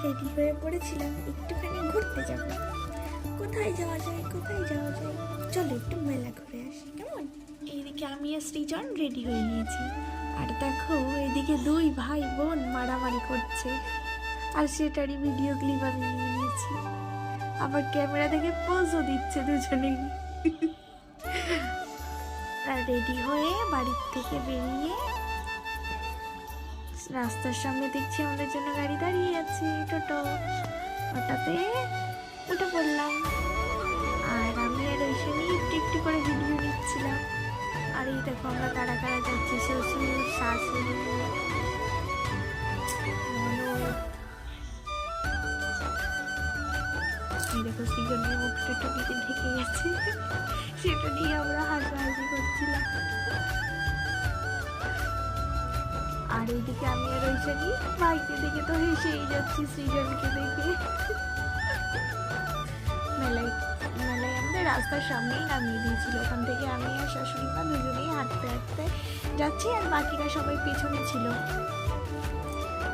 Ready হয়ে পড়েছিলাম একটুখানি ঘুরতে যাব। কোথায় যাওয়া যায় কোথায় যাওয়া যায়, চলো একটু মেলা ঘুরে আসি কেমন। এইদিকে আমি আর সৃজন রেডি হয়ে নিয়েছি, আর দেখো এদিকে দুই ভাই বোন মারামারি করছে, আর সেটারই ভিডিও ক্লিপ আমি নিয়ে নিয়েছি। আবার ক্যামেরা থেকে পোজও দিচ্ছে দুজনেই। আর রেডি হয়ে বাড়ির থেকে বেরিয়ে রাস্তার সামনে দেখছি আমাদের জন্য গাড়ি দাঁড়িয়ে আছে, টোটো। ওটাতে উঠে পড়লাম, আর আমি আর ওইখানে একটু একটু করে ভিডিও নিচ্ছিলাম। আর এই দেখো আমরা কারা কারা যাচ্ছি, শ্বশুর শাশুড়ি ননদ। এই দেখো সৃজনের মুখটা টুপিতে ঢেকে গেছে, সেটা নিয়ে আমরা হাসাহাসি করছিলাম। আর এইদিকে আমি আর ঐশানি ভাইকে দেখে তো হেসেই যাচ্ছি সৃজনকে দেখে। মেলায় মেলায় আমাদের রাস্তার সামনেই নামিয়ে দিয়েছিল, ওখান থেকে আমি আর শাশুড়ি মা দুজনেই হাঁটতে হাঁটতে যাচ্ছি, আর বাকিরা সবাই পেছনে ছিল।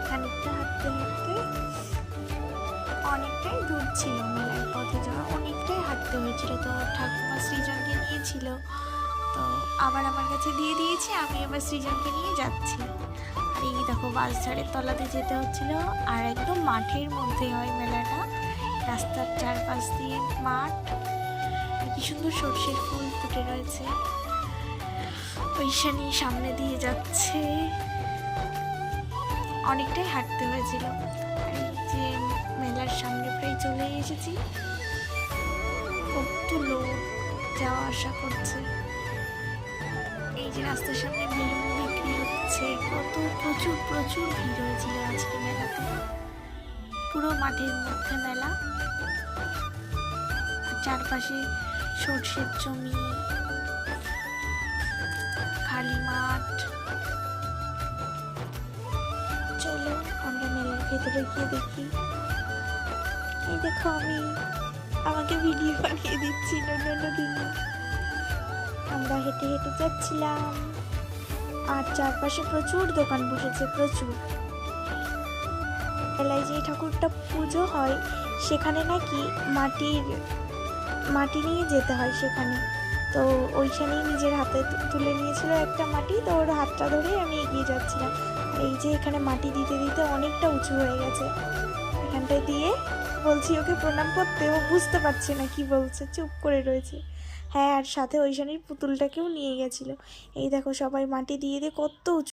খানিকটা হাঁটতে হাঁটতে অনেকটাই দূর ছিল, মেলার পথে যাওয়া অনেকটাই হাঁটতে হয়েছিল। তো ঠাকুমা সৃজনকে নিয়েছিল, তো আবার আমার কাছে দিয়ে দিয়েছি, আমি আবার সৃজনকে নিয়ে যাচ্ছি। আর এই দেখো বাসঝাড়ের তলাতে যেতে হচ্ছিল, আর একদম মাঠের মধ্যে হয় মেলাটা, রাস্তার চারপাশ দিয়ে মাঠ, আর কি সুন্দর সর্ষের ফুল ফুটে রয়েছে। ঐশানি সামনে দিয়ে যাচ্ছে, অনেকটাই হাঁটতে হয়েছিল। আর এই যে মেলার সামনে প্রায় চলে এসেছি, কত লোক যাওয়া আসা করছে। এই যে রাস্তার সামনে বেলুন বিক্রি হচ্ছে, কত প্রচুর প্রচুর ভিড় হয়েছিল আজকে মেলাতে। পুরো মাঠের মধ্যে মেলা, আর চারপাশে সর্ষের জমি, খালি মাঠ। চলো আমরা মেলার ভেতরে গিয়ে দেখি। এই দেখো আমি আমাকে ভিডিও বানিয়ে দিচ্ছি নন্দিনী। আমরা হেঁটে হেঁটে যাচ্ছিলাম, আর চারপাশে প্রচুর দোকান বসেছে, প্রচুর। মেলায় যে ঠাকুরটা পুজো হয় সেখানে নাকি মাটি নিয়ে যেতে হয় সেখানে। তো ওইখানেই নিজের হাতে তুলে নিয়েছিল একটা মাটি, তো ওর হাতটা ধরেই আমি এগিয়ে যাচ্ছিলাম। আর এই যে এখানে মাটি দিতে দিতে অনেকটা উঁচু হয়ে গেছে, এখানটায় দিয়ে বলছি ওকে প্রণাম করতে, ও বুঝতে পারছে না কি বলছে, চুপ করে রয়েছে। হ্যাঁ, আর সাথে ওইখানের পুতুলটাকেও নিয়ে গেছিল। এই দেখো সবাই মাটি দিয়ে দিয়ে কত উঁচু